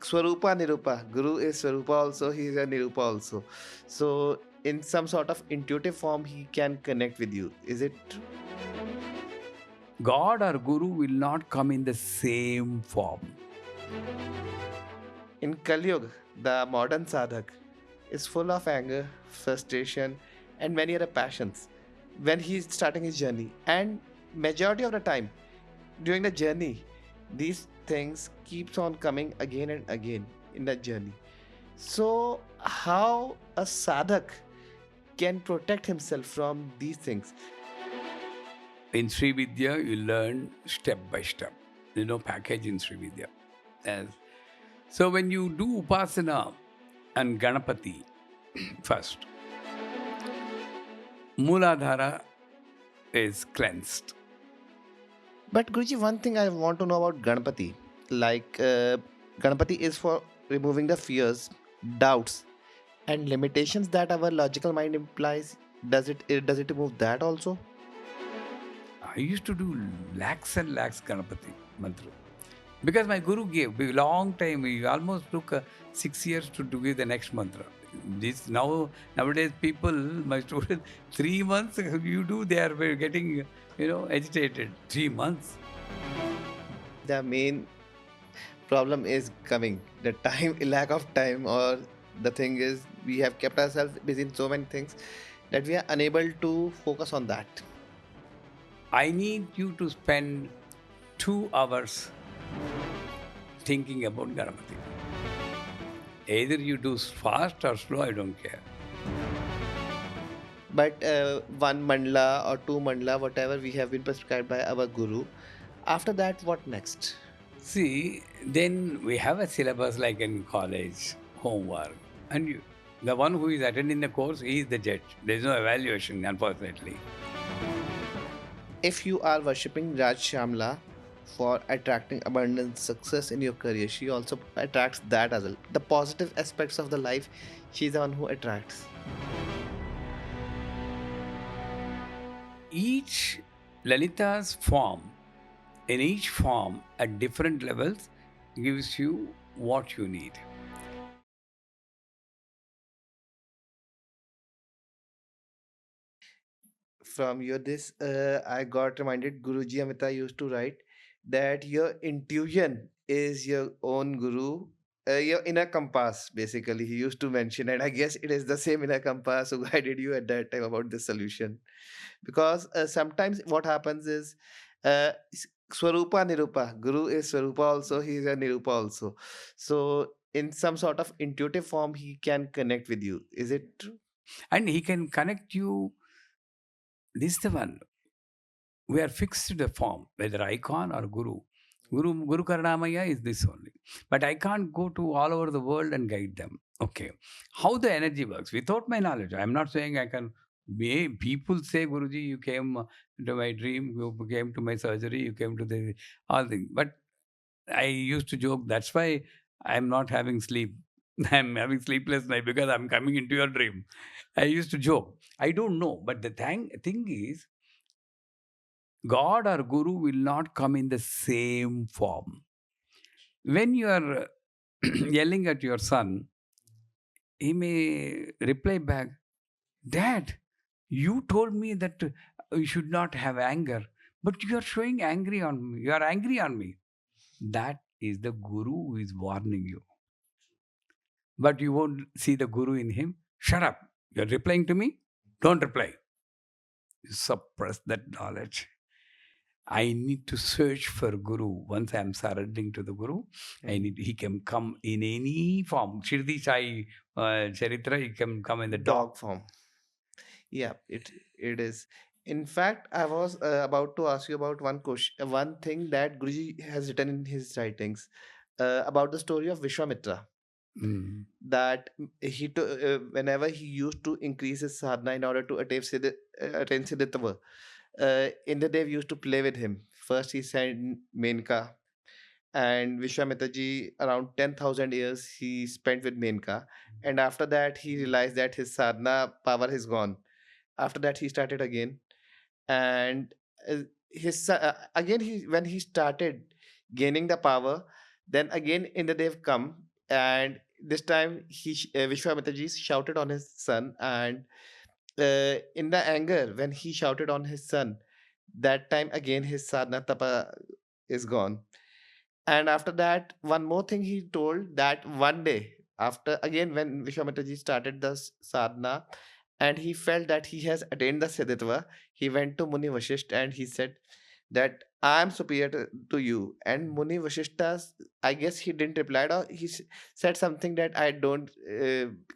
Swarupa Nirupa. Guru is Swarupa also, he is a Nirupa also. So, in some sort of intuitive form, he can connect with you. Is it true? God or Guru will not come in the same form. In Kali Yuga, the modern sadhak is full of anger, frustration, and many other passions when he's starting his journey. And majority of the time during the journey, these things keeps on coming again and again in the journey. So, how a sadhak can protect himself from these things? In Sri Vidya, you learn step by step. There's no package in Sri Vidya. Yes. So when you do Upasana and Ganapati first, Mooladhara is cleansed. But Guruji, one thing I want to know about Ganpati, like Ganpati is for removing the fears, doubts, and limitations that our logical mind implies. Does it remove that also? I used to do lakhs and lakhs Ganapati mantra. Because my guru gave a long time, we almost took 6 years to give the next mantra. This nowadays people, my students, 3 months you do, they are getting agitated. 3 months. The main problem is coming the time, lack of time, or the thing is we have kept ourselves busy in so many things that we are unable to focus on that. I need you to spend 2 hours thinking about Ganapati. Either you do fast or slow, I don't care. But one mandala or two mandala, whatever we have been prescribed by our guru, after that, what next? See, then we have a syllabus like in college, homework. And the one who is attending the course, he is the judge. There is no evaluation, unfortunately. If you are worshipping Raj Shamla for attracting abundance, success in your career, she also attracts that as well. The positive aspects of the life, she's the one who attracts. Each Lalita's form, in each form at different levels, gives you what you need. From your this, I got reminded Guruji Amita used to write that your intuition is your own guru, your inner compass. Basically, he used to mention, and I guess it is the same inner compass who guided you at that time about the solution. Because sometimes what happens is, Swarupa Nirupa. Guru is Swarupa also. He is a Nirupa also. So in some sort of intuitive form, he can connect with you. Is it true? And he can connect you. This is the one. We are fixed to the form, whether icon or guru. Guru Karunamaya is this only. But I can't go to all over the world and guide them. Okay. How the energy works without my knowledge. I'm not saying I can. People say, Guruji, you came to my dream, you came to my surgery, you came to the all things. But I used to joke, that's why I'm not having sleep. I'm having sleepless night because I'm coming into your dream. I used to joke. I don't know. But the thing is, God or Guru will not come in the same form. When you are yelling at your son, he may reply back, Dad, you told me that you should not have anger, but you are showing angry on me. You are angry on me. That is the Guru who is warning you. But you won't see the Guru in him. Shut up. You're replying to me? Don't reply. You suppress that knowledge. I need to search for Guru. Once I am surrendering to the Guru, he can come in any form. Shirdi Sai Charitra, he can come in the dog. Dog form. Yeah, it is. In fact, I was about to ask you about one question, one thing that Guruji has written in his writings about the story of Vishwamitra. Mm. That whenever he used to increase his sadhana in order to attain siddhitva, in the day we used to play with him. First, he sent Menka, and Vishwamitra ji around 10,000 years he spent with Menka, and after that he realized that his sadhana power is gone. After that he started again, and again he when he started gaining the power, then again in the day come, and this time Vishwamitra ji shouted on his son, and in the anger when he shouted on his son, that time again his sadhana tapa is gone. And after that, one more thing he told, that one day after again when Vishwamitra ji started the sadhana, and he felt that he has attained the siddhatva, he went to Muni Vashisht and he said that I am superior to you. And Muni Vashishta, I guess he didn't reply, or he said something that I don't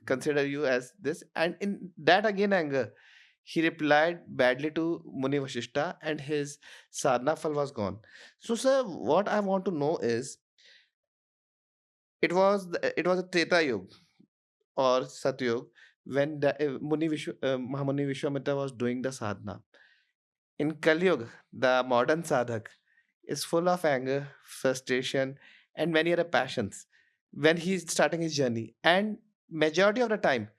consider you as this. And in that again anger, he replied badly to Muni Vashishta, and his sadhana fal was gone. So, sir, what I want to know is, it was a Treta Yuga or Satyug when Mahamuni Vishwamitra was doing the sadhana. In Kali Yuga, the modern sadhak is full of anger, frustration, and many other passions when he's starting his journey. And majority of the time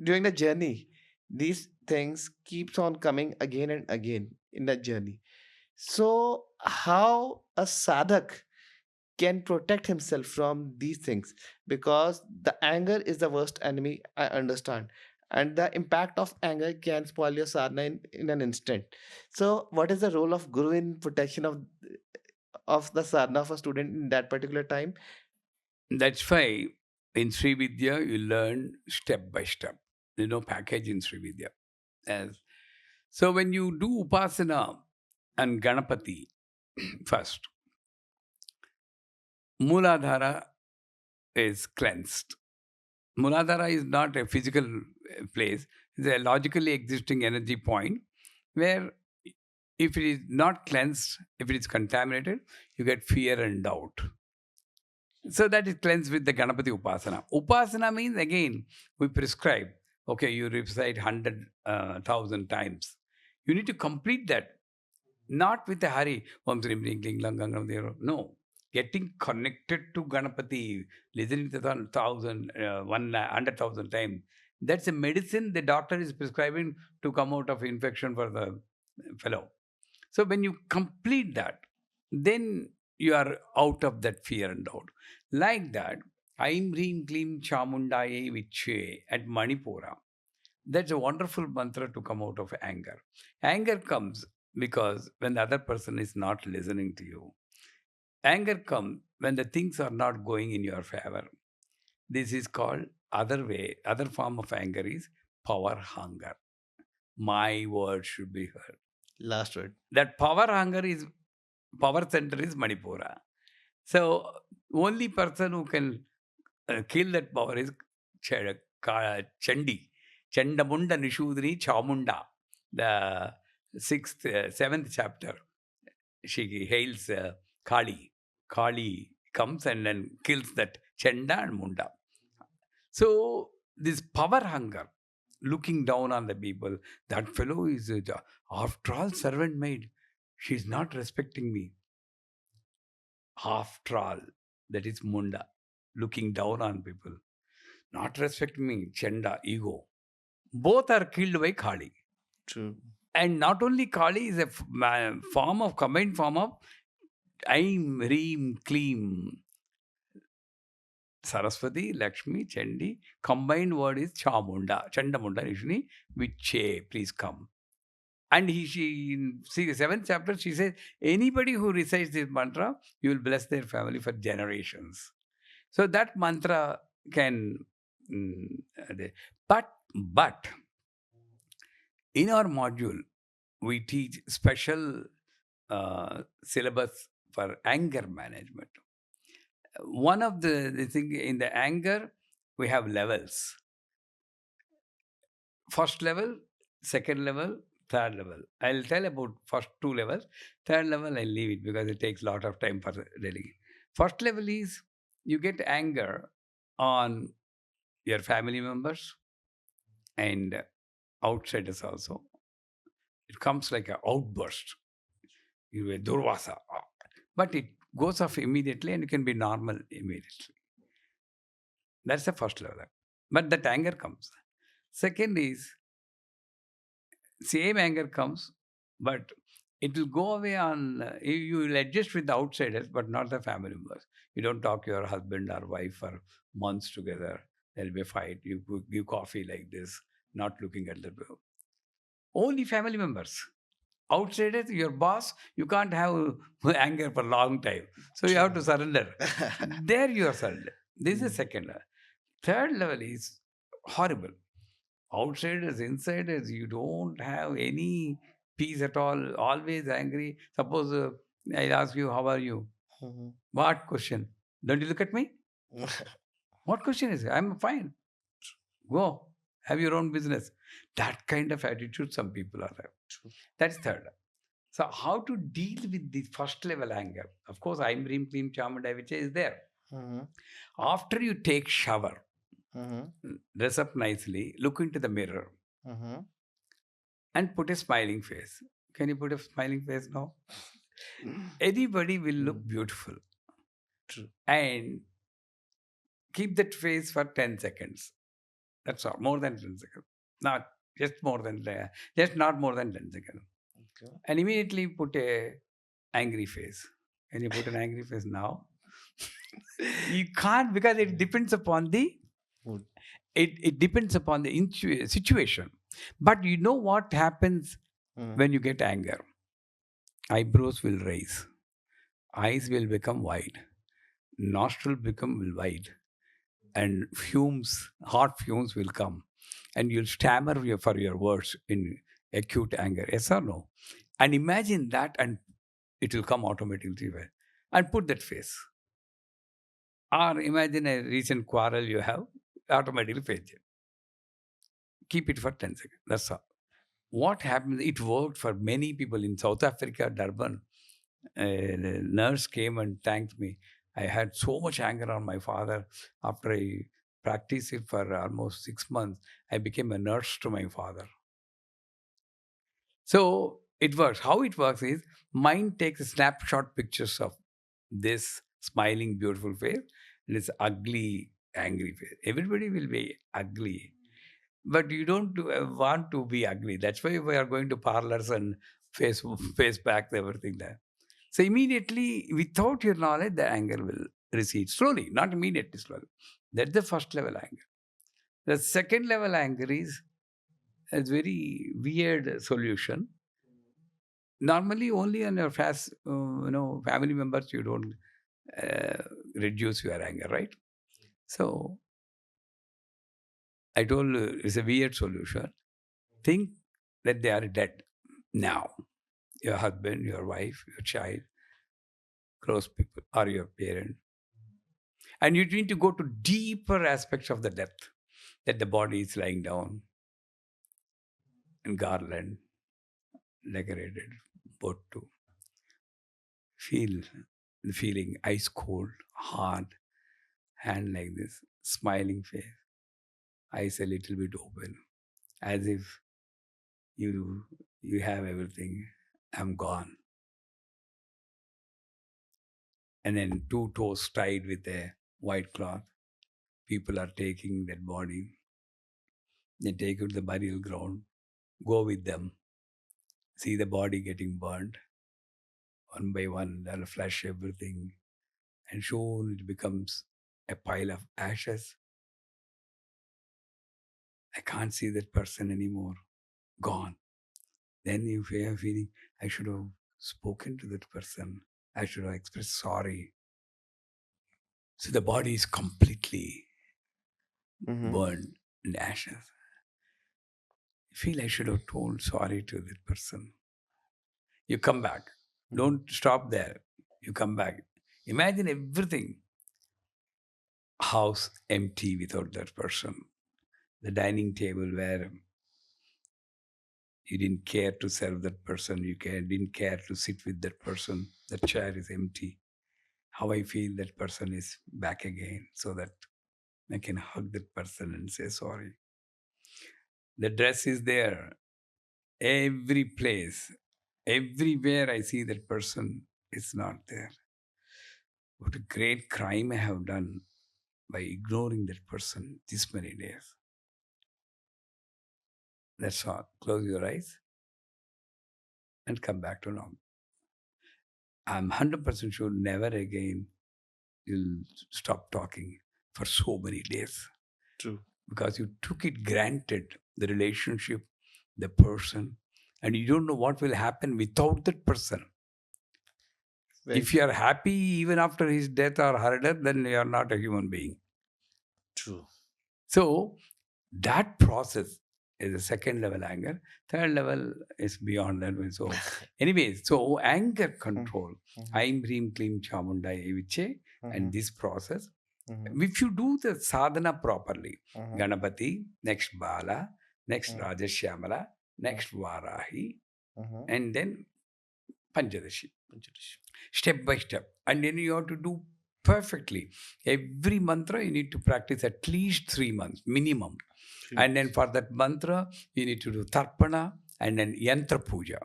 during the journey, these things keeps on coming again and again in the journey. So how a sadhak can protect himself from these things, because the anger is the worst enemy, I understand, and the impact of anger can spoil your sadhana in an instant. So what is the role of guru in protection of the sadhana of a student in that particular time? That's why in Sri Vidya you learn step by step. There's no package in Sri Vidya. As so when you do upasana and Ganapati first, Mooladhara is cleansed. Mooladhara is not a physical place, it's a logically existing energy point where if it is not cleansed, if it is contaminated, you get fear and doubt. So that is cleansed with the Ganapati Upasana. Upasana means again, we prescribe, okay, you recite 100,000 times. You need to complete that, not with a hurry. Om Srim Ring Ling Lang Gang Ram Dero. No. Getting connected to Ganapati, listening to the 100,000 times. That's a medicine the doctor is prescribing to come out of infection for the fellow. So when you complete that, then you are out of that fear and doubt. Like that, Aim Reem Klim Chamundaye Viche at Manipura. That's a wonderful mantra to come out of anger. Anger comes because when the other person is not listening to you. Anger comes when the things are not going in your favor. This is called other form of anger is power hunger. My word should be heard. Last word. That power center is Manipura. So only person who can kill that power is Chandi. Chandamunda Nishudri Chamunda. The seventh chapter. She hails Kali. Kali comes and then kills that Chanda and Munda. So this power hunger, looking down on the people, that fellow is after all servant maid. She's not respecting me. After all, that is Munda, looking down on people. Not respecting me, Chanda, ego. Both are killed by Kali. True. And not only Kali is a combined form of Aim, Reem, Kleem. Saraswati, Lakshmi, Chandi. Combined word is Chamunda. Chandamunda, Rishini, Viche, please come. And see the seventh chapter, she says, anybody who recites this mantra, you will bless their family for generations. So that mantra can, but in our module, we teach special syllabus for anger management. One of the thing in the anger, we have levels. First level, second level, third level. I'll tell about first two levels. Third level, I'll leave it because it takes a lot of time for delegate. First level is you get anger on your family members and outsiders also. It comes like an outburst. You a durvasa. But it goes off immediately and it can be normal immediately. That's the first level. But that anger comes. Second is same anger comes, but it will go away on, you will adjust with the outsiders, but not the family members. You don't talk to your husband or wife for months together. There'll be a fight. You give coffee like this, not looking at the bill. Only family members. Outsiders, your boss, you can't have anger for a long time. So you have to True. surrender. There you are surrender. This is the second level. Third level is horrible. Outsiders, insiders, you don't have any peace at all, always angry. Suppose I'll ask you, how are you? Mhm. What question? Don't you look at me? What question is it? I'm fine. Go. Have your own business. That kind of attitude some people are have. True. That's third. So how to deal with the first level anger? Of course, I'm Rim Klim Chamunda, which is there. Mhm. After you take shower, Mhm. dress up nicely, look into the mirror, Mhm. and put a smiling face. Can you put a smiling face now? Anybody will look Mm. beautiful. True. And keep that face for 10 seconds. That's all. More than 10 seconds. Not just more than just not more than 10 seconds. Okay. And immediately put a angry face. Can you put an angry face now? You can't, because it depends upon the Mood. it depends upon the situation. But you know what happens Mhm. when you get anger? Eyebrows will raise, eyes will become wide, nostril become wide, and hot fumes will come, and you'll stammer for your words in acute anger. Yes or no? And imagine that, and it will come automatically. And put that face. Or imagine a recent quarrel you have, automatically face it. Keep it for 10 seconds. That's all. What happens? It worked for many people in South Africa, Durban. A nurse came and thanked me. I had so much anger on my father. After I practiced it for almost 6 months, I became a nurse to my father. So it works. How it works is mind takes snapshot pictures of this smiling, beautiful face and this ugly, angry face. Everybody will be ugly, but you don't want to be ugly. That's why we are going to parlors and face face back everything there. So immediately, without your knowledge, the anger will recede slowly, not immediately, slowly. That's the first level anger. The second level anger is a very weird solution. Normally, only on your fast, family members, you don't uh, reduce your anger, right? So I told you it's a weird solution. Think that they are dead now. Your husband, your wife, your child, close people, or your parent. And you need to go to deeper aspects of the depth that the body is lying down in garland, decorated, put to feel the feeling ice cold, hard, hand like this, smiling face, eyes a little bit open, as if you you have everything. I'm gone. And then two toes tied with a white cloth. People are taking that body. They take it to the burial ground. Go with them. See the body getting burned one by one. They'll flush everything, and soon it becomes a pile of ashes. I can't see that person anymore. Gone. Then you have a feeling, I should have spoken to that person. I should have expressed sorry. So the body is completely Mhm. burned in ashes. I feel I should have told sorry to that person. You come back. Mhm. Don't stop there. You come back. Imagine everything. House empty without that person. The dining table where you didn't care to serve that person. Didn't care to sit with that person. The chair is empty. How I feel that person is back again so that I can hug that person and say sorry. The dress is there. Every place, everywhere I see that person is not there. What a great crime I have done by ignoring that person this many days. That's all. Close your eyes and come back to normal. I'm 100% sure never again you'll stop talking for so many days. True. Because you took it granted, the relationship, the person, and you don't know what will happen without that person. Very If you true. are happy even after his death or her death, then you are not a human being. True. So that process is a second level anger. Third level is beyond that. So, anyways, so anger control, Aim Hrim Klim Chamundai Viche, and this process. If you do the sadhana properly, Ganapati, next Bala, next Rajashyamala, next Varahi, and then Panchadashi. Step by step. And then you have to do perfectly. Every mantra you need to practice at least 3 months minimum. And then for that mantra, you need to do tarpana and then yantra puja.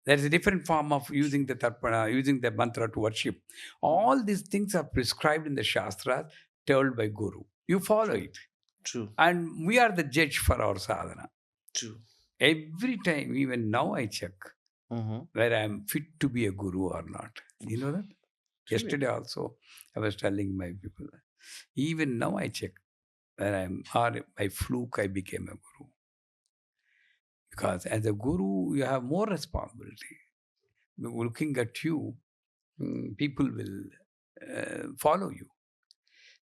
There is a different form of using the tarpana, using the mantra to worship. All these things are prescribed in the Shastras, told by Guru. You follow it. True. And we are the judge for our sadhana. True. Every time, even now, I check where I am fit to be a guru or not. You know that? Yesterday also, I was telling my people, even now I check where I am, or by fluke I became a guru. Because as a guru, you have more responsibility. Looking at you, people will follow you.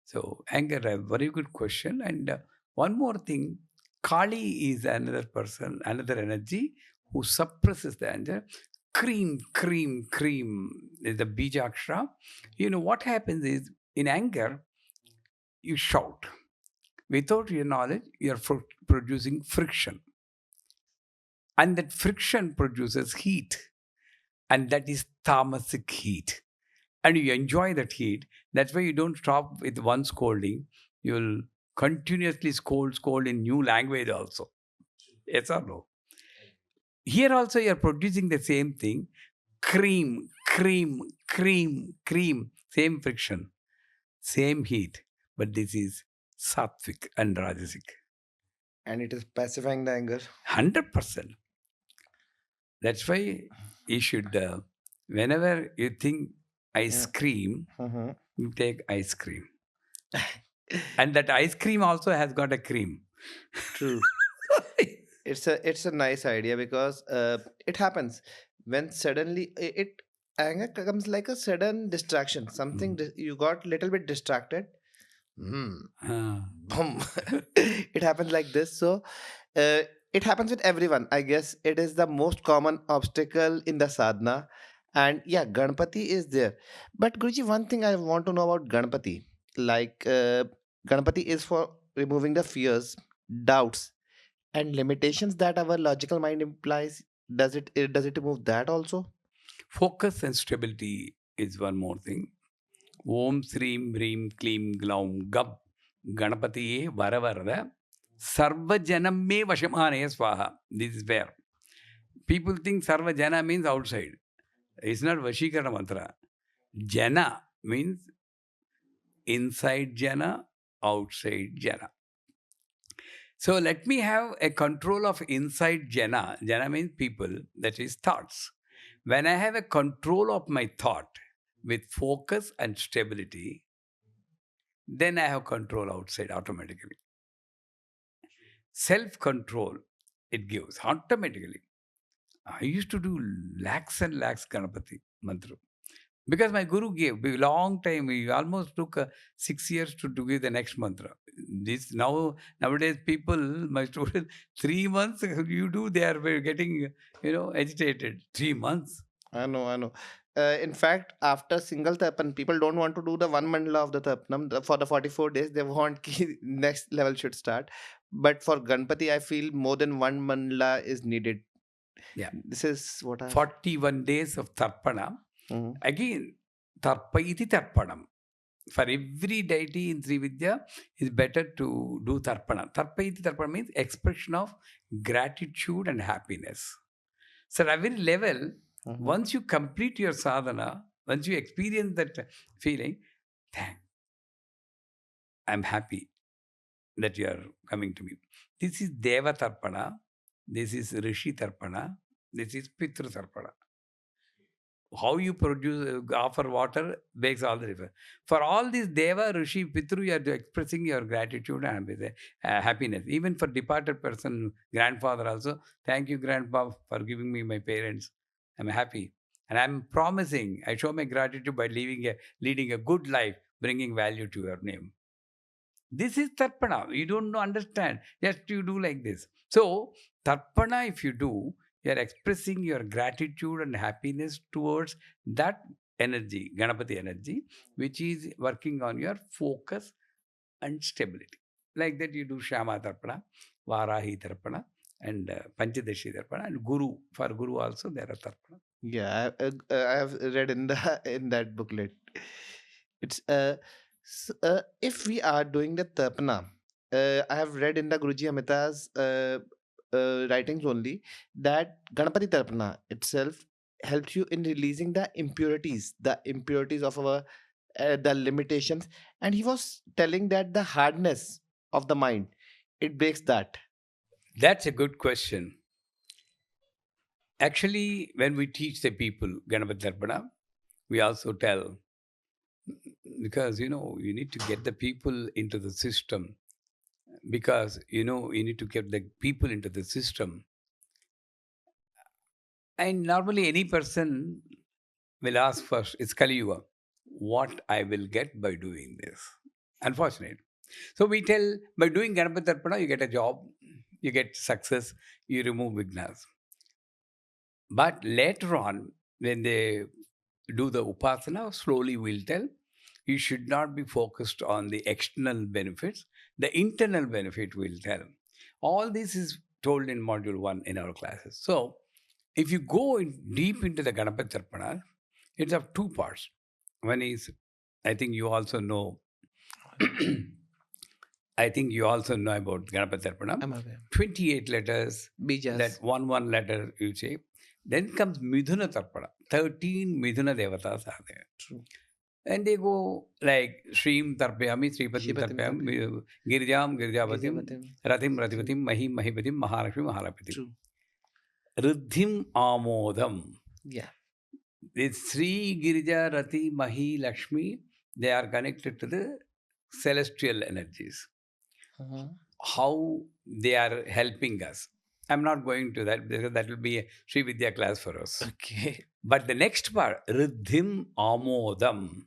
So, anger, a very good question. And one more thing, Kali is another person, another energy who suppresses the anger. Cream is the Bijakshra. You know what happens is in anger, you shout. Without your knowledge, you are producing friction. And that friction produces heat. And that is tamasic heat. And you enjoy that heat. That's why you don't stop with one scolding. You'll continuously scold in new language also. Yes or no? Here also you are producing the same thing. Cream. Same friction. Same heat. But this is sattvic and rajasic. And it is pacifying the anger. 100%. That's why you should, whenever you think ice cream, you take ice cream. And that ice cream also has got a cream. True. It's a nice idea because it happens when suddenly it anger comes like a sudden distraction. Something you got little bit distracted. Boom. It happens like this. So it happens with everyone. I guess it is the most common obstacle in the sadhana. And yeah, Ganpati is there. But Guruji, one thing I want to know about Ganpati. Like Ganpati is for removing the fears, doubts, and limitations that our logical mind implies. Does it remove that also? Focus and stability is one more thing. Om Srim Hrim Klim Glaum Gab Ganapatiye Varavarada Sarva Janamme Vashamanaya Swaha. This is where people think Sarva Jana means outside. It's not Vashikara mantra. Jana means inside Jana, outside Jana. So let me have a control of inside Jana. Jana means people, that is thoughts. When I have a control of my thought with focus and stability, then I have control outside automatically. Self-control, it gives automatically. I used to do lakhs and lakhs Ganapati mantra. Because my guru gave a long time, we almost took 6 years to give the next mantra. This nowadays people, my students, 3 months you do, they are getting agitated. 3 months. I know. In fact, after single tapan, people don't want to do the one mandala of the tapanam for the 44 days. They want next level should start. But for Ganpati, I feel more than one mandala is needed. Yeah. This is what I. 41 days of tarpana. Again, tarpaiti tarpanam. For every deity in Sri Vidya, it's better to do tarpana. Tarpaiti tarpana means expression of gratitude and happiness. So at every level, once you complete your sadhana, once you experience that feeling, thank, I'm happy that you are coming to me. This is Deva Tarpana. This is Rishi Tarpana. This is Pitru Tarpana. How you produce, offer water makes all the difference. For all these Deva, Rishi, Pitru, you are expressing your gratitude and happiness. Even for departed person, grandfather also, thank you, grandpa, for giving me my parents. I'm happy. And I'm promising, I show my gratitude by leading a good life, bringing value to your name. This is Tarpana. You don't know, understand. Just you do like this. So, Tarpana, if you do, you're expressing your gratitude and happiness towards that energy, Ganapati energy, which is working on your focus and stability. Like that, you do Shama Tarpana, Varahi Tarpana, and Panchadashi Tarpana, and Guru. For Guru also, there are Tarpana. Yeah, I have read in the in that booklet. It's if we are doing the tapana, I have read in the Guruji Amita's writings only that Ganapati Tarpana itself helps you in releasing the impurities of our the limitations, and he was telling that the hardness of the mind, it breaks that. That's a good question. Actually, when we teach the people Ganapati Tarpana, we also tell, because you need to get the people into the system, because you need to get the people into the system. And normally any person will ask first, it's Kali Yuga, what I will get by doing this. Unfortunate. So we tell, by doing Ganapati Tarpana, you get a job, you get success, you remove vignas. But later on, when they do the upasana, slowly we'll tell, you should not be focused on the external benefits. The internal benefit will tell. All this is told in module 1 in our classes. So, if you go deep into the Ganapati Tarpana, it's of two parts. One is, I think you also know, I think you also know about Ganapati Tarpana. I'm aware. 28 letters, Bijas. that one letter you say. Then comes Midhuna Tarpana. 13 Midhuna Devatas are there. True. And they go like Shreem Tarpayami, Sripatim Tarpayami, Girijam, Girijavatim, Ratim, Rativatim, Mahim, Mahipatim, Mahalakshmi, Mahalapatim. True. Riddhim Amodam. Yeah. This Sri, Girija, Rati, Mahi, Lakshmi, they are connected to the celestial energies. How they are helping us. I'm not going to that because that will be a Sri Vidya class for us. Okay. But the next part, Riddhim Amodam.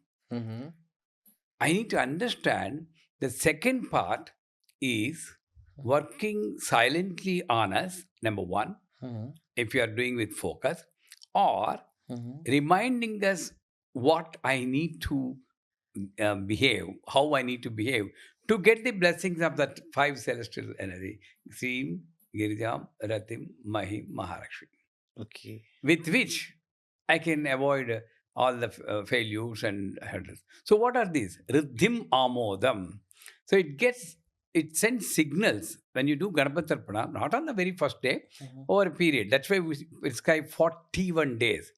I need to understand the second part is working silently on us, number one, if you are doing with focus, or reminding us what I need to behave, how I need to behave to get the blessings of that 5 celestial energy. Sreem, Girijam, Ratim, Mahim, Mahalakshmi. Okay. With which I can avoid all the failures and hurdles. So what are these? Riddhim Amodam. So it sends signals when you do Ganapati Tarpana, not on the very first day, over a period. That's why we prescribe 41 days.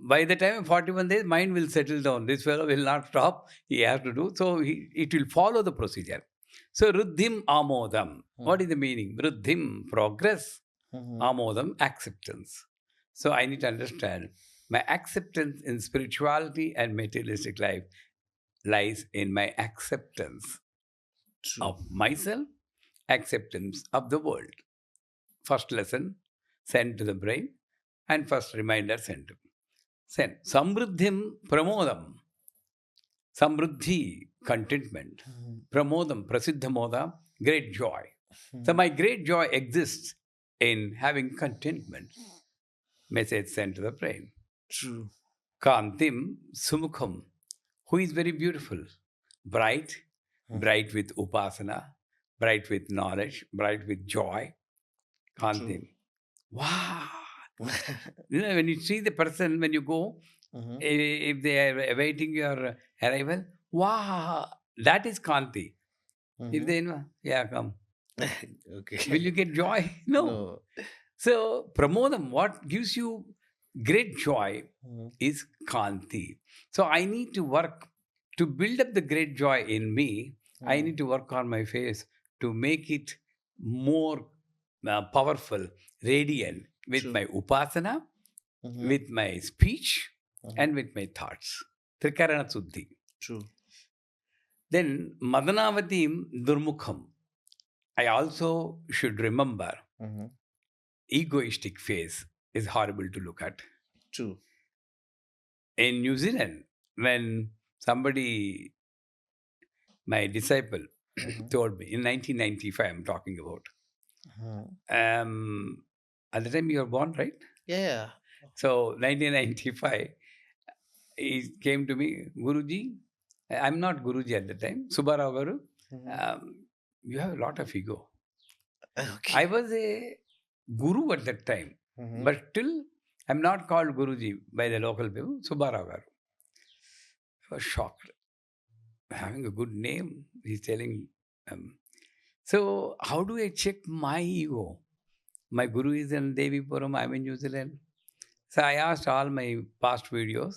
By the time 41 days, mind will settle down. This fellow will not stop. He has to do. So it will follow the procedure. So Riddhim Amodam. What is the meaning? Riddhim, progress. Amodam, acceptance. So I need to understand my acceptance in spirituality and materialistic life lies in my acceptance of myself, acceptance of the world. First lesson sent to the brain, and first reminder sent to me. Then Samruddhim Pramodam. Samruddhi, contentment. Pramodam, Prasiddhamoda, great joy. So my great joy exists in having contentment. Message sent to the brain. True. Kantim Sumukham, who is very beautiful, bright, bright with upasana, bright with knowledge, bright with joy. Kantim. Wow. When you see the person, when you go, if they are awaiting your arrival, wow, that is Kanti. If they know, yeah, come. Okay. Will you get joy? No. So, Pramodam, what gives you great joy is Kanti. So, I need to work to build up the great joy in me. I need to work on my face to make it more powerful, radiant, with True. my upasana, Mm-hmm. with my speech, Mm-hmm. and with my thoughts. Trikarana Suddhi. True. Then Madanavatim Durmukham. I also should remember Mm-hmm. egoistic phase is horrible to look at. True. In New Zealand, when somebody, my disciple, Mm-hmm. told me in 1995, I'm talking about. Mm-hmm. At the time you were born, right? Yeah. So 1995, he came to me, Guruji. I'm not Guruji at the time, Subbarao Garu. Mm-hmm. You have a lot of ego. Okay. I was a guru at that time, Mm-hmm. but still I'm not called Guruji by the local people, Subbarao Garu. I was shocked. Having a good name, he's telling. Um, so, how do I check my ego? My guru is in Devipuram, I'm in New Zealand. So, I asked all my past videos,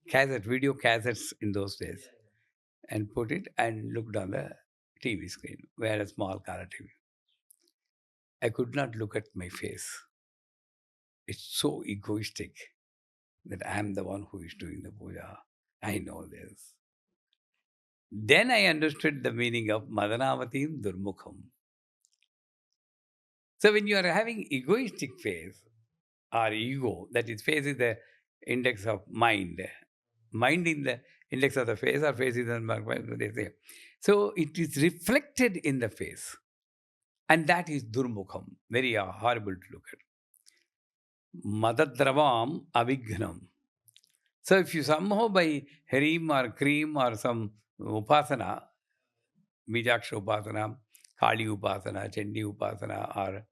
video cassettes in those days, and put it and looked on the TV screen. We had a small color TV. I could not look at my face. It's so egoistic that I am the one who is doing the puja. I know this. Then I understood the meaning of Madanavatim Durmukham. So when you are having egoistic face or ego, that is face is the index of mind. Mind in the index of the face or face is the what they say. So it is reflected in the face. And that is durmukham. Very horrible to look at. Madadravam avighnam. So if you somehow by harim or cream or some upasana, Bijaksha Upasana, Kali Upasana, Chandi Upasana, or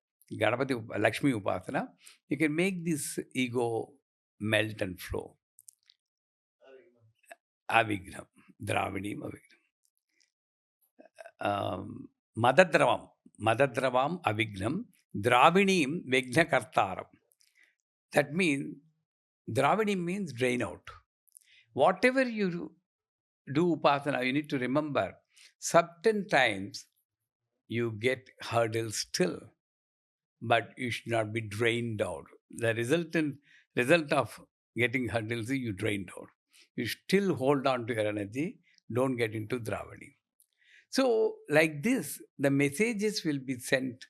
Lakshmi Upasana, you can make this ego melt and flow. Avignam, Dravidim, Avignam. Madadravam, Madadravam, Avignam, Dravidim, Vigna Kartaram. That means, Dravidim means drain out. Whatever you do Upasana, you need to remember, certain times you get hurdles still, but you should not be drained out. The result of getting hurdles is you drained out. You still hold on to your energy. Don't get into Dravani. So, like this, the messages will be sent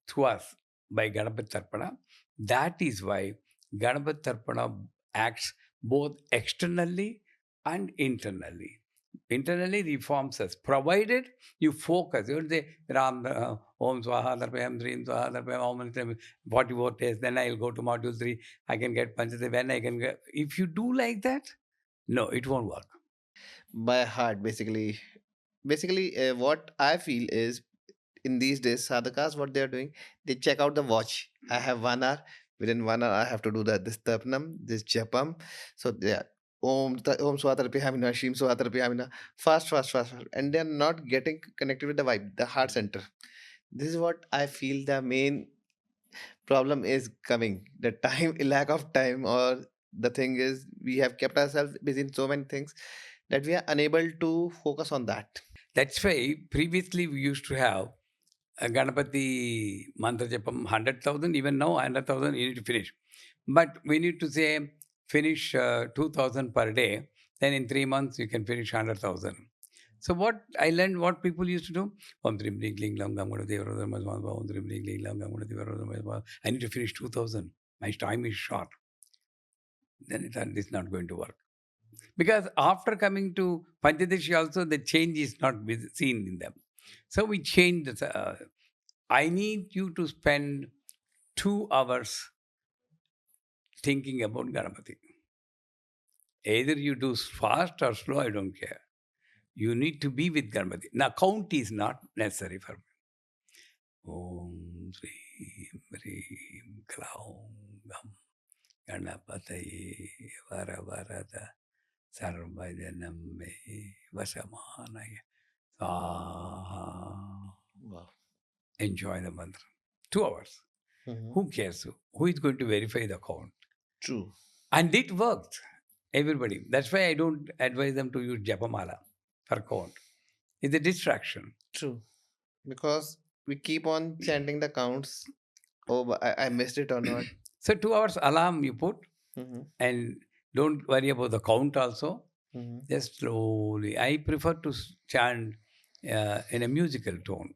to us by Ganapat Tarpana. That is why Ganapat Tarpana acts both externally and internally. Internally reforms us, provided you focus. You don't say, Ram, Om Swaha, Darpayam, Dream Swaha, Darpayam, Om, 44 days, then I'll go to module 3, I can get Panchadeva, when I can get. If you do like that, no, it won't work. By heart, basically. Basically, what I feel is in these days, sadhakas, what they are doing, they check out the watch. I have 1 hour. Within 1 hour, I have to do that. This tapnam, this japam. So yeah, Om Swatarpyahamina, Shim Swatarpyahamina. Fast, fast, fast, fast. And they're not getting connected with the vibe, the heart center. This is what I feel the main problem is coming. The time, lack of time, or the thing is, we have kept ourselves busy in so many things that we are unable to focus on that. That's why previously we used to have a Ganapati mantra japam 100,000, even now 100,000 you need to finish. But we need to say finish 2,000 per day, then in 3 months you can finish 100,000. So what I learned, what people used to do, Om Trim Ling Ling Lam Gam Guna Deva Rodha Mas Mas Om Trim Ling Ling Lam Gam Guna Deva Rodha Mas Mas. I need to finish 2,000. My time is short. Then it's not going to work. Because after coming to Panchadashi also, the change is not seen in them. So we changed. I need you to spend 2 hours thinking about Ganapati. Either you do fast or slow, I don't care. You need to be with Ganapati. Now, count is not necessary for me. Om Sri Hrim Klaum Gam Ganapataye Varavarada Sarvajanam Me Vasamanaya. Wow. Enjoy the mantra. 2 hours. Mhm. Who cares? Who is going to verify the count? True. And it worked. Everybody. That's why I don't advise them to use Japamala for count. It's a distraction. True. Because we keep on chanting the counts Oh, but I missed it or not. So 2 hours alarm you put, Mm-hmm. and don't worry about the count also. Mm-hmm. Just slowly. I prefer to chant in a musical tone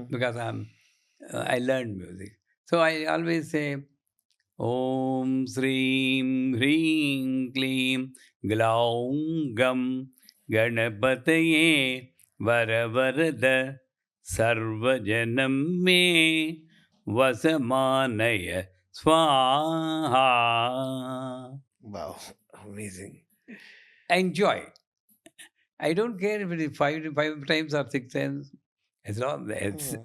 because I learned music. So I always say Om Srim Hrim Klim Glaum Gam Ganapataye Varavarada Sarvajanam Me Vasamanaya Swaha. Wow, amazing. Enjoy. I don't care if it is five times or 6 times. As long as Hmm.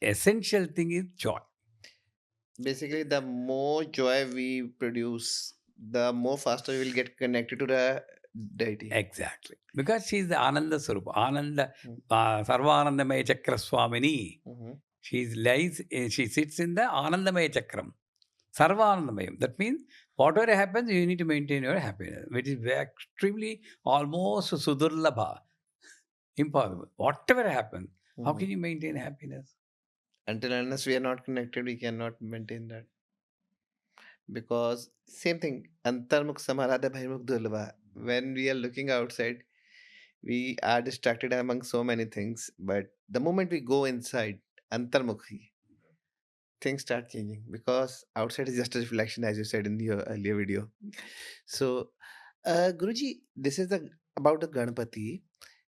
essential thing is joy. Basically, the more joy we produce, the more faster we will get connected to the deity. Exactly. Because she is the Ananda Sarupa. Ananda Mm-hmm. Sarvanandamaya Chakra Swamini. Mm-hmm. She sits in the Anandamaya Chakram. Sarvanandamaya. That means whatever happens, you need to maintain your happiness, which is extremely almost Sudurlabha. Impossible. Whatever happens, how Mm-hmm. can you maintain happiness? Until unless we are not connected, we cannot maintain that. Because same thing, antarmukh samarada bhayamukh dulva. When we are looking outside, we are distracted among so many things. But the moment we go inside, antarmukhi, things start changing because outside is just a reflection, as you said in your earlier video. So, Guruji, this is the about the Ganpati.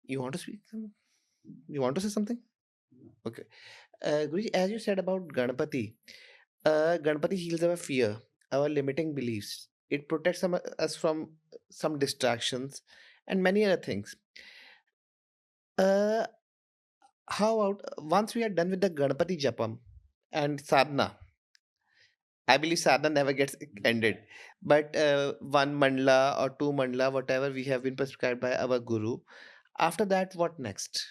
You want to speak? You want to say something? Okay. Guruji, as you said about Ganpati, Ganpati heals our fear, our limiting beliefs. It protects us from some distractions and many other things. Uh, how about once we are done with the Ganpati Japam and sadhana? I believe sadhana never gets ended, but one mandla or two mandla, whatever we have been prescribed by our guru. After that, what next?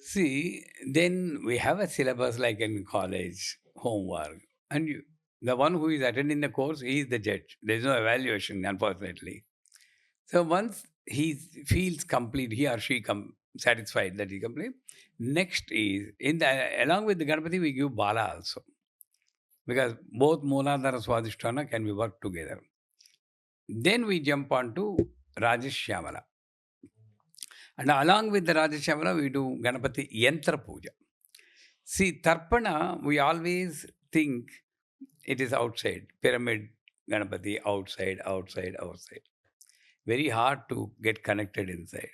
See, then we have a syllabus like in college, homework. And the one who is attending the course, he is the judge. There is no evaluation, unfortunately. So once he feels complete, he or she satisfied that he complete. Next is in the along with the Ganpati, we give Bala also because both Mooladhara Swadhisthana can be worked together. Then we jump on to Rajesh Shyamala. And along with the Rajesh Shyamala, we do Ganapati Yantra Puja. See, Tarpana, we always think it is outside. Pyramid Ganapati, outside, outside, outside. Very hard to get connected inside.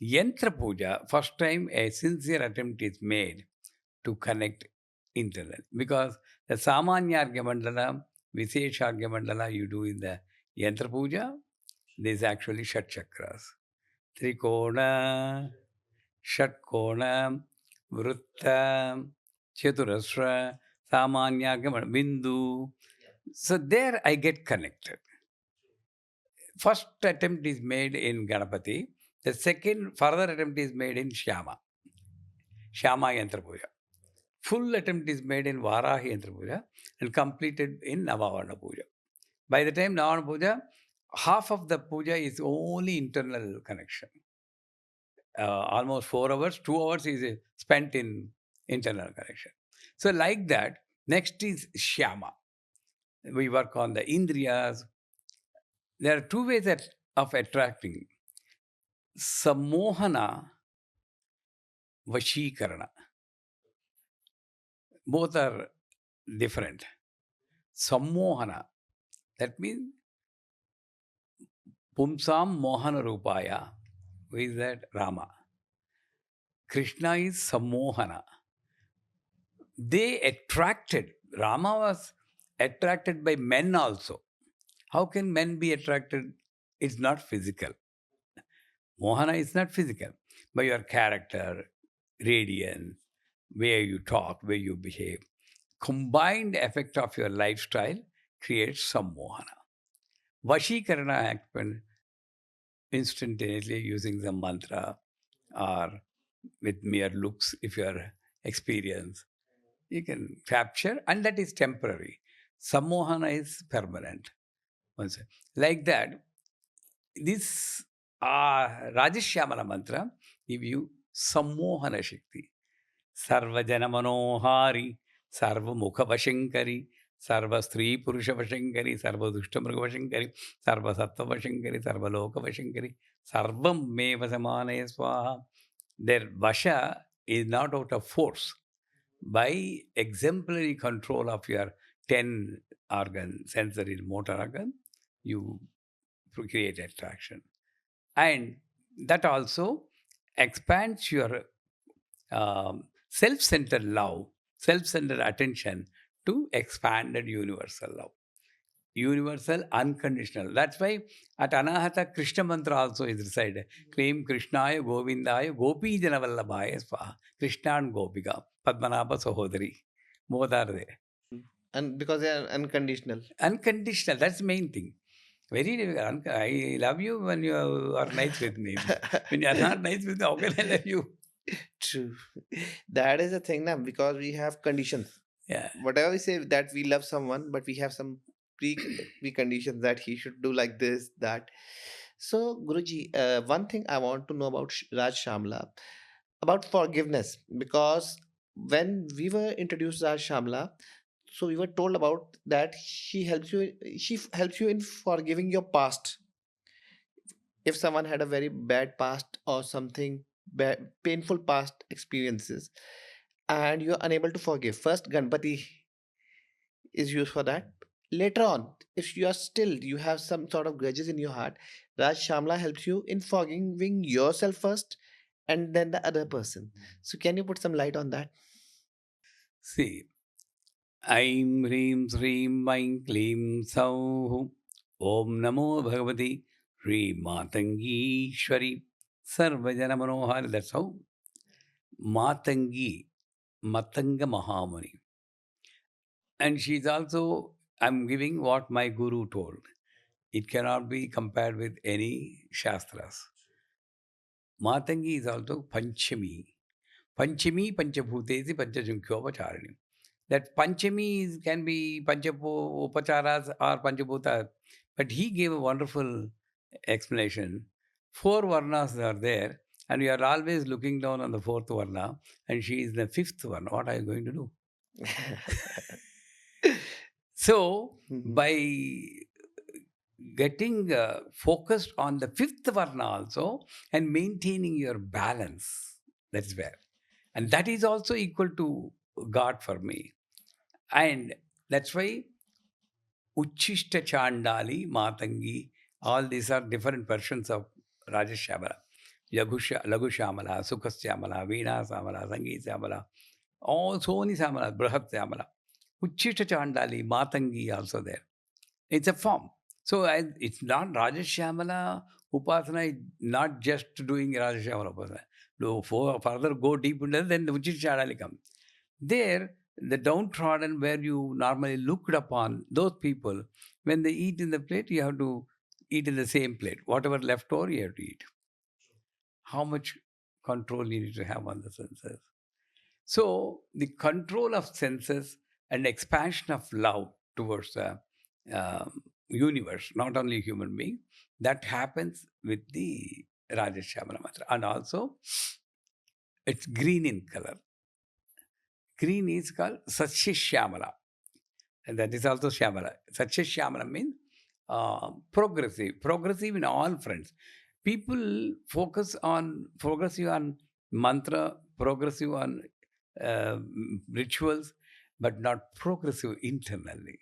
Yantra Puja, first time a sincere attempt is made to connect internally. Because the Samanyargya Mandala, Visheshargya Mandala you do in the Yantra Puja, there is actually Shat Chakras. Trikona, Shatkona, Vrutta, Chaturasra, Samanyargya Bindu. So there I get connected. First attempt is made in Ganapati. The second further attempt is made in Shyama Yantra Puja. Full attempt is made in Varahi Yantra Puja and completed in Navavarna Puja. By the time Navavarna Puja, half of the puja is only internal connection. Almost 4 hours, 2 hours is spent in internal connection. So, like that, next is Shyama. We work on the Indriyas. There are two ways of attracting Sammohana, Vashikarana. Both are different. Sammohana, that means Pumsam Mohana Rupaya. Who is that? Rama. Krishna is Sammohana. They attracted, Rama was attracted by men also. How can men be attracted? It's not physical. Mohana is not physical. By your character, radiance, where you talk, where you behave. Combined effect of your lifestyle creates some Mohana. Vashikarana happens instantaneously using the mantra or with mere looks if you are experienced. You can capture, and that is temporary. Sammohana is permanent. Once- Like that, this Rajashyamala mantra give you Sammohana Shakti. Sarvajana Manohari, Sarva Mukha Vashankari, Sarva Stri Purusha Vashankari, Sarva Dushta Mruga Vashankari, Sarva Sattva Vashankari, Sarva Loka Vashankari, Sarvam Me Vasamane Swaha. Their Vasha is not out of force. By exemplary control of your 10 organ, sensory motor organ, you create attraction. And that also expands your self centered love, self centered attention to expanded universal love. Universal, unconditional. That's why at Anahata, Krishna mantra also is recited. Claim Krishnaya Govindaya Gopi Janavallabhaya Swaha. Krishna and Gopika, Padmanabha Sahodari. Both are there. And because they are unconditional. Unconditional, that's the main thing. I love you when you are nice with me. When you are not nice with me, how can I love you? True. That is the thing now, because we have conditions. Yeah. Whatever we say that we love someone, but we have some pre preconditions that he should do like this, that. So, Guruji, one thing I want to know about Raj Shamla, about forgiveness, because when we were introduced to Raj Shamla, so we were told about that helps you in forgiving your past. If someone had a very bad past or something painful past experiences, and you're unable to forgive, first Ganpati is used for that. Later on, if you are still you have some sort of grudges in your heart, Raj Shamla helps you in forgiving yourself first and then the other person. So can you put some light on that? See, Aim Hreem Sreem Aim Kleem Sauh Om Namo Bhagavati Shri Matangi Shwari Sarvajana Manohar. That's how Matangi, Matanga Mahamuni. And she's also, I'm giving what my guru told. It cannot be compared with any Shastras. Matangi is also Panchami. Panchami Panchabhutesi Panchajunkyopacharini. That Panchami can be Panchapopacharas or Panchabhuta. But he gave a wonderful explanation. Four Varnas are there, and we are always looking down on the fourth Varna, and she is the fifth one. What are you going to do? So, Mhm. by getting focused on the fifth Varna also and maintaining your balance, that's where. And that is also equal to God for me. And that's why Uchishta Chandali, Matangi, all these are different versions of Rajashamala. Lagu Shamala, Sukhasyamala, Veena Samala, Sangeet Samala, all so many Samalas, Brahat Samala. Uchishta Chandali, Matangi also there. It's a form. So it's not Rajashamala Upasana, is not just doing Rajashamala Upasana. Further go deep into that, then the Uchishta Chandali comes. There, the downtrodden where you normally looked upon, those people, when they eat in the plate, you have to eat in the same plate. Whatever left over, you have to eat. How much control you need to have on the senses? So, the control of senses and expansion of love towards the universe, not only human being, that happens with the Rajashamana mantra. And also, it's green in color. Green is called Satshishyamala. And that is also Shyamala. Satya Shyamala means progressive in all fronts. People focus on progressive on mantra, progressive on rituals, but not progressive internally.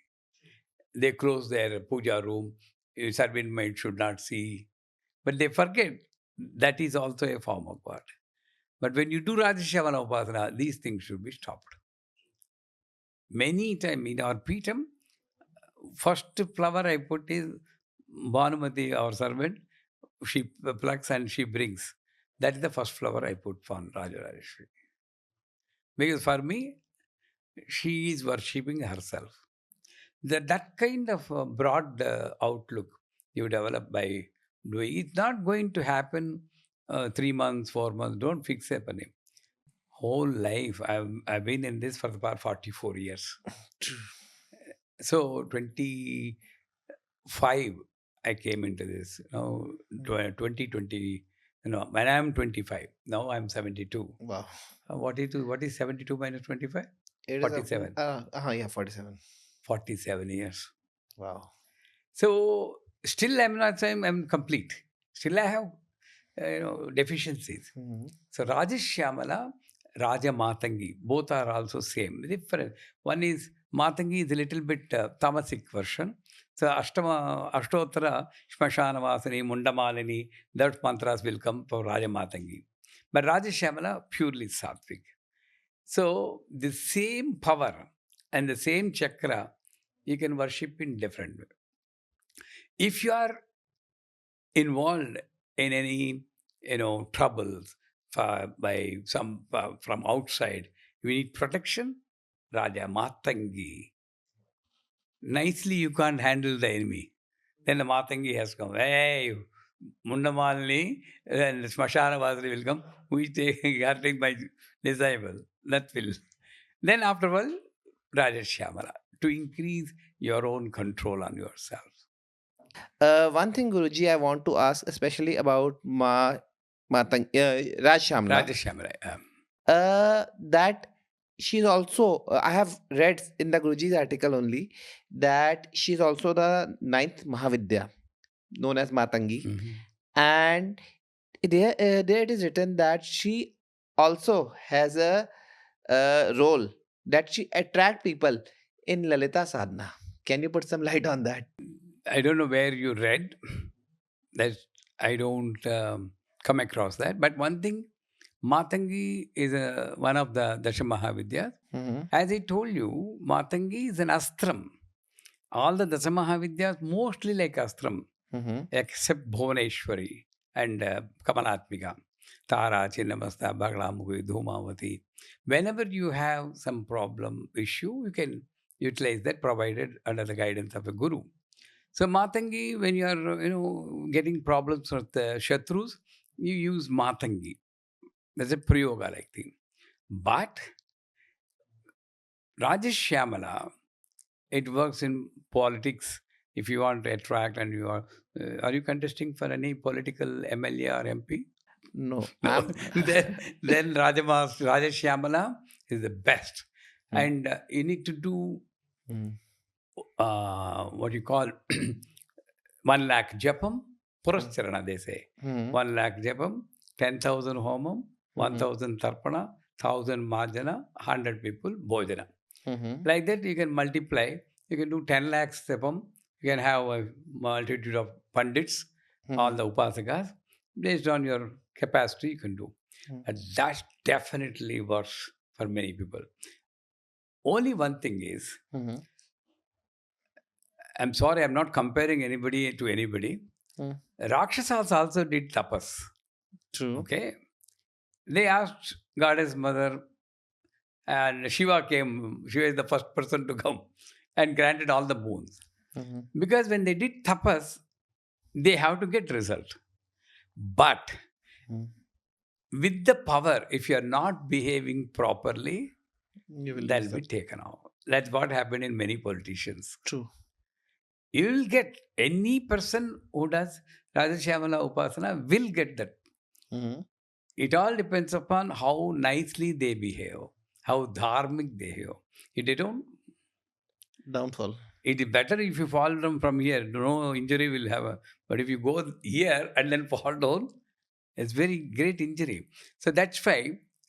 They close their puja room. Servant maid should not see, but they forget that is also a form of God. But when you do Rajashavana Upasana, these things should be stopped. Many times in our Peetam, first flower I put is Bhanumati, our servant. She plucks and she brings. That is the first flower I put for Rajarajeshwari. Because for me, she is worshipping herself. That kind of broad outlook you develop by doing. It's not going to happen 3 months, 4 months. Don't fix upon it. Whole life, I've been in this for the past 44 years. True. So 25, I came into this. 2020. When I'm 25, now I'm 72. Wow. What is 72 minus 25? It is a 47. yeah, 47. 47 years. Wow. So still I'm not saying I'm complete. Still I have deficiencies. Mhm. So Rajesh Shyamala, Raja Matangi, both are also same. Different. One is Matangi is a little bit tamasic version. So Ashtottara, Shmashana Vasani, Mundamalini, that mantras will come for Raja Matangi. But Rajesh Shyamala purely sattvic. So the same power and the same chakra you can worship in different way. If you are involved in any troubles by some from outside, you need protection. Raja Matangi, nicely you can't handle the enemy. Then the Matangi has come. Hey, Mundamalini and Smashana Vasari will come. We take guarding my disciple. That will. Then afterward, Raja Shyamala to increase your own control on yourself. One thing, Guruji, I want to ask, especially about Raj Shamla, Raja Shyamala. that she's also, I have read in the Guruji's article only that she's also the ninth Mahavidya, known as Matangi. Mhm. And there it is written that she also has a role that she attract people in Lalita Sadhna. Can you put some light on that? I don't know where you read that. I don't come across that. But one thing, Matangi is one of the Dashamahavidyas. Mm-hmm. As I told you, Matangi is an astram. All the Dasamahavidyas mostly like astram, Mm-hmm. except Bhuvaneshwari and Kamalatmika, Tara, Chinnamasta, Bagalamukhi, Dhumavati. Whenever you have some problem, issue, you can utilize that provided under the guidance of a guru. So Matangi, when you are getting problems with the Shatrus, you use Matangi. That's a Prayoga like thing. But Rajesh Shyamala, it works in politics. If you want to attract and are you contesting for any political MLA or MP? No, No. I'm. Then Rajesh Shyamala is the best. Mm, And you need to do mm, what you call 1 lakh japam, mm, purascharana, they say. mm, 1 lakh japam, 10,000 homam, mhm, 1,000 tarpana, 1,000 marjana, 100 people bhojana. mhm, Like that, you can multiply. You can do 10 lakhs japam. You can have a multitude of pandits, all mhm, the upasakas. Based on your capacity, you can do. mm, And that definitely works for many people. Only one thing is, mhm, I'm sorry, I'm not comparing anybody to anybody. mm. Rakshasas also did tapas. True. Okay. They asked Goddess Mother, and Shiva came. Shiva is the first person to come and granted all the boons. Mhm, Because when they did tapas, they have to get result. But mm. with the power, if you are not behaving properly, You will that'll lose be that. taken out. That's what happened in many politicians. True. You will get any person who does Rajashyamala Upasana will get that. Mhm. It all depends upon how nicely they behave, how dharmic they behave. If they don't, Downfall. it is better if you fall down from here. No injury will have a. But if you go here and then fall down, it's very great injury. So that's why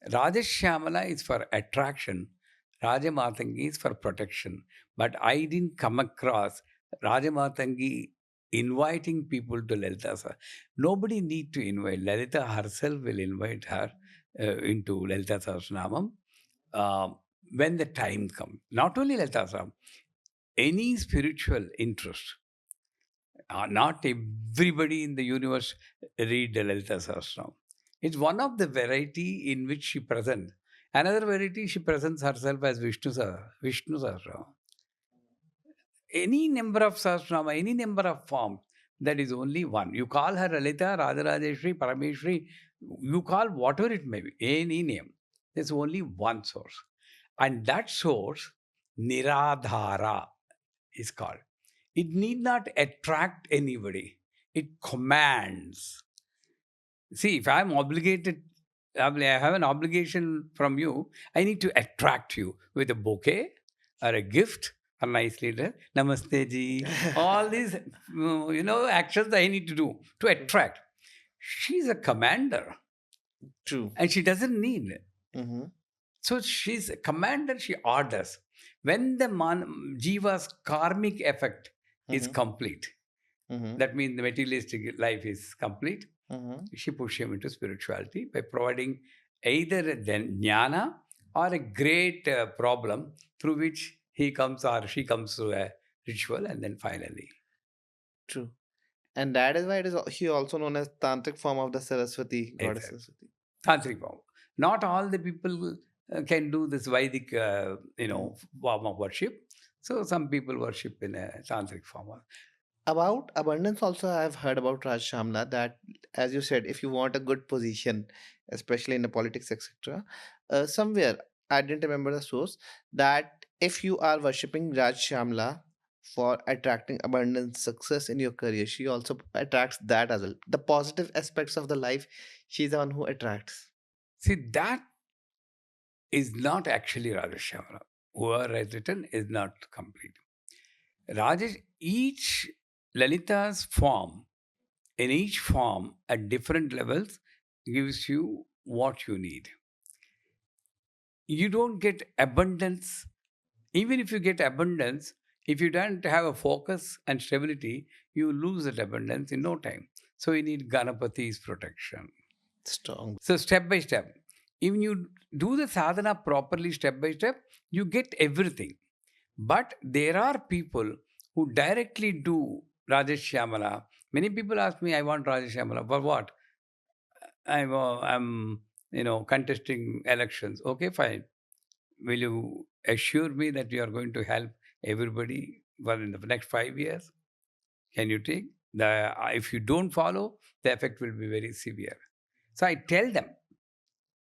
Rajashyamala is for attraction, Rajamatangi is for protection. But I didn't come across Rajamatangi inviting people to Lalita. Nobody need to invite. Lalita herself will invite her into Lalita Sahasranamam uh, when the time comes. Not only Lalita Sahasranamam, any spiritual interest. Not everybody in the universe read the Lalita Sahasranam. It's one of the variety in which she presents. Another variety, she presents herself as Vishnu Sahasranam. Any number of Sahasranama, any number of forms, that is only one. You call her Lalita, Radharajeshri, Parameshri, you call whatever it may be, any name. There's only one source. And that source, Niradhara, is called. It need not attract anybody. It commands. See, if I'm obligated, I have an obligation from you, I need to attract you with a bouquet or a gift or nicely dressed, Namaste ji. All these, actions I need to do to attract. She's a commander True. and she doesn't need. Mm-hmm. So she's a commander, she orders. When the Jiva's karmic effect is Mm-hmm. complete, Mm-hmm. that means the materialistic life is complete, Mm-hmm. she pushes him into spirituality by providing either a jnana or a great problem through which he comes or she comes to a ritual and then finally. True. And that is why it is he also known as tantric form of the Saraswati, goddess Exactly. Saraswati. Tantric form. Not all the people can do this Vedic, Mm. form of worship. So some people worship in a tantric form. About abundance, also, I've heard about Raj Shamla that, as you said, if you want a good position, especially in the politics, etc., somewhere, I didn't remember the source, that if you are worshipping Raj Shamla for attracting abundance, success in your career, she also attracts that as well. The positive aspects of the life, she's the one who attracts. See, that is not actually Rajashamana. Whoever has written is not complete. Rajesh, each Lalita's form, in each form at different levels, gives you what you need. You don't get abundance. Even if you get abundance, if you don't have a focus and stability, you lose that abundance in no time. So you need Ganapati's protection. Strong. So step by step, if you do the sadhana properly, step by step, you get everything. But there are people who directly do Rajesh Shyamala. Many people ask me, I want Rajesh Shyamala. For what? I'm contesting elections. Okay, fine. Will you assure me that you are going to help everybody well in the next 5 years? Can you take the? If you don't follow, the effect will be very severe. So I tell them.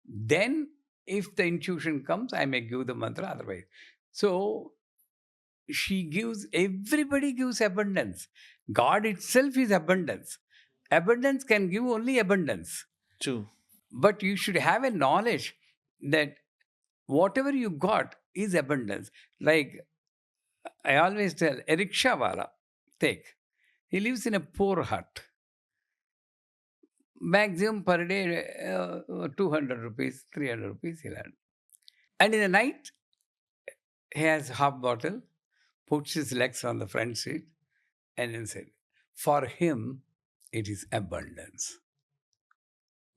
Then, if the intuition comes, I may give the mantra. Otherwise, so she gives. Everybody gives abundance. God itself is abundance. Abundance can give only abundance. True. But you should have a knowledge that whatever you got is abundance. Like I always tell, a rickshawala, take. He lives in a poor hut. Maximum per day, 200 rupees, 300 rupees he'll earn. And in the night, he has half bottle, puts his legs on the front seat, and then said, for him, it is abundance.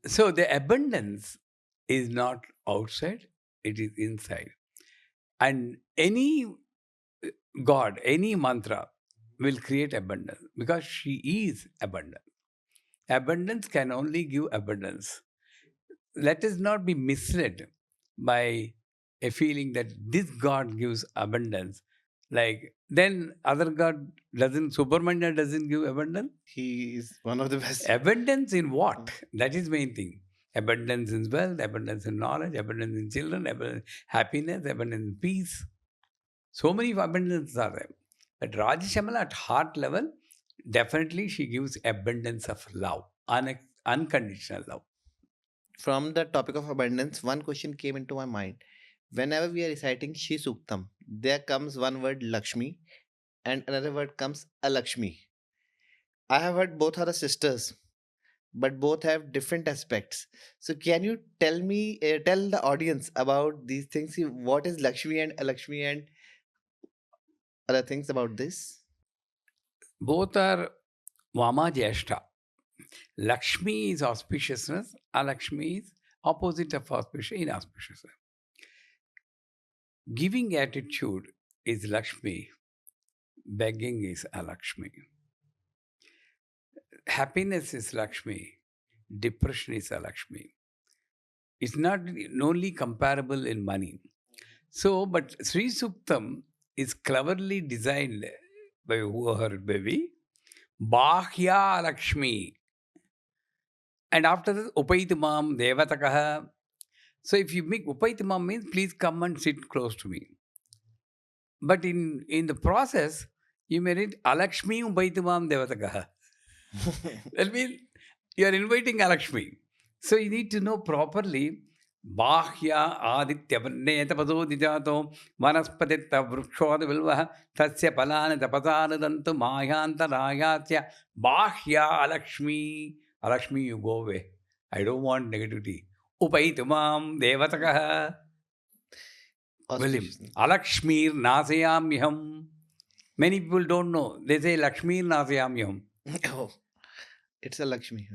So the abundance is not outside, it is inside. And any God, any mantra will create abundance because she is abundant. Abundance can only give abundance. Let us not be misled by a feeling that this God gives abundance. Like then other God doesn't, Subramanya doesn't give abundance. He is one of the best. Abundance in what? That is main thing. Abundance in wealth, abundance in knowledge, abundance in children, abundance, happiness, abundance in peace. So many abundances are there. But Rajashamala at heart level, definitely she gives abundance of love, unconditional love. From the topic of abundance, one question came into my mind. Whenever we are reciting Shri Suktam, there comes one word Lakshmi and another word comes Alakshmi. I have heard both are the sisters, but both have different aspects. So can you tell me, tell the audience about these things? What is Lakshmi and Alakshmi and other things about this? Both are Vama Jyeshta. Lakshmi is auspiciousness, Alakshmi is opposite of auspicious, inauspiciousness. Giving attitude is Lakshmi, begging is Alakshmi. Happiness is Lakshmi, depression is Alakshmi. It's not only comparable in money. So, but Sri Suktam is cleverly designed by her baby, Bahya Lakshmi. And after this, Upaitamam Devatakaha. So if you make Upaitamam means please come and sit close to me. But in the process, you may read Alakshmi Upaitamam Devatakaha. That means you are inviting Alakshmi. So you need to know properly बाह्या आदित्यवर्णेतपदोदिजातो वनस्पतित्तवृक्षोदविल्वः तस्य फलानि तपसानि दन्तु माह्यान्तरायास्य बाह्या Alakshmi. Alakshmi, you go away. I don't want negativity. Upaitu maam devatakaha. William. Auspiciously. Alakshmir nasayamyam. Many people don't know. They say Lakshmir nasayamyam. Oh, it's a Lakshmi.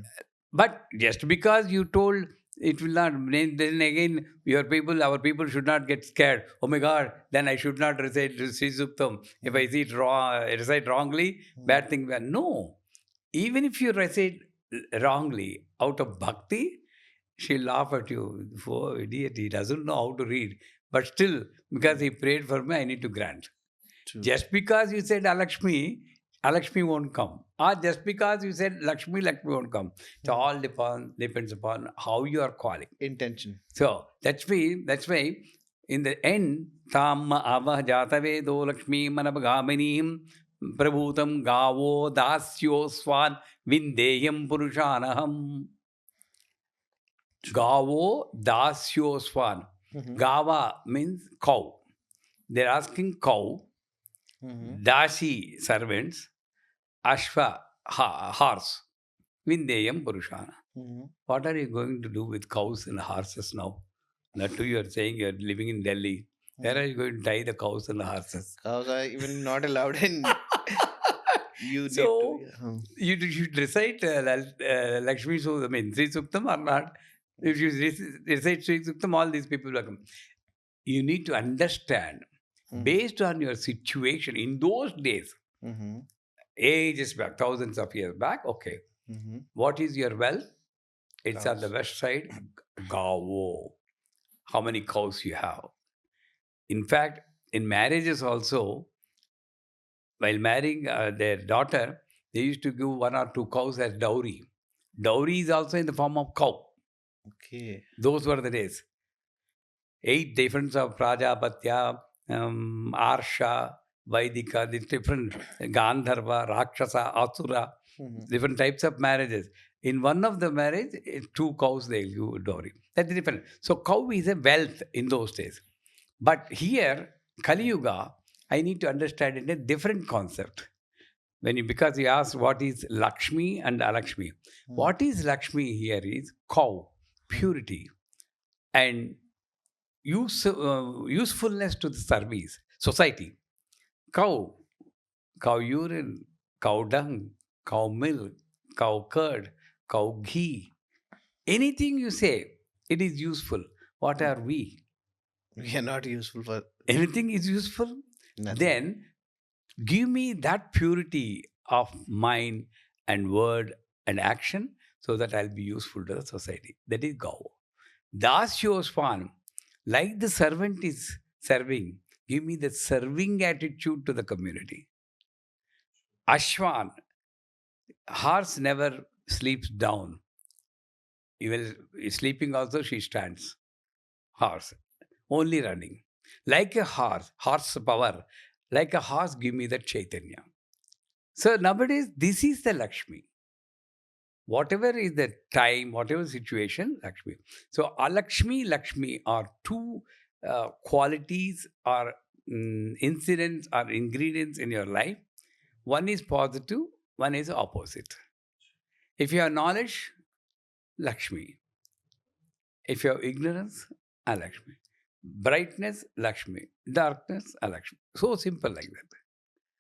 But just because you told it will not, then again, our people should not get scared. Oh my God, then I should not recite Sri Suktam. If I see it wrong, recite wrongly, bad thing. No. Even if you recite wrongly out of bhakti, she'll laugh at you. Oh, idiot, he doesn't know how to read. But still, because he prayed for me, I need to grant. True. Just because you said Alakshmi, Alakshmi won't come. Or just because you said Lakshmi, Lakshmi won't come. It all depends upon how you are calling. Intention. So that's why in the end, Tamma Avah Jatavedo Lakshmi Manabagaminim Prabhutam Gavo Dasyo Swan Vindeyam Purushanaham. Gavo Dasyo Swan. Gava means cow. They're asking cow. Dashi servants, Ashva horse, Vindeyam Purushana. What are you going to do with cows and horses now? That too, you are saying you are living in Delhi. Where are you going to tie the cows and the horses? Cows are even not allowed in. You need So, to. you should recite Lakshmi Sri Suktam or not. If you recite Sri Suktam, all these people will come. You need to understand. Based on your situation in those days, ages back, thousands of years back, okay. What is your well? It's on the west side. Gavo. How many cows you have? In fact, in marriages also, while marrying their daughter, they used to give 1 or 2 cows as dowry. Dowry is also in the form of cow. Okay. Those were the days. 8 different of Prajapatya, Arsha, Vaidika, these different Gandharva, Rakshasa, Asura, different types of marriages. In one of the marriage, 2 cows they give dowry. That's different. So cow is a wealth in those days. But here, Kali Yuga, I need to understand it in a different concept. Because you asked what is Lakshmi and Alakshmi. What is Lakshmi here is cow, purity, and usefulness to the service, society. Cow urine, cow dung, cow milk, cow curd, cow ghee. Anything you say, it is useful. What are we? We are not useful for. Anything is useful? Nothing. Then give me that purity of mind and word and action so that I'll be useful to the society. That is Gau. Dasyo Swan. Like the servant is serving, give me the serving attitude to the community. Ashwan, horse never sleeps down. Even sleeping also, she stands. Horse, only running. Like a horse power. Like a horse, give me the Chaitanya. So nowadays, this is the Lakshmi. Whatever is the time, whatever situation, Lakshmi. So Alakshmi, Lakshmi are 2 qualities or incidents or ingredients in your life. One is positive, one is opposite. If you have knowledge, Lakshmi. If you have ignorance, Alakshmi. Brightness, Lakshmi. Darkness, Alakshmi. So simple like that.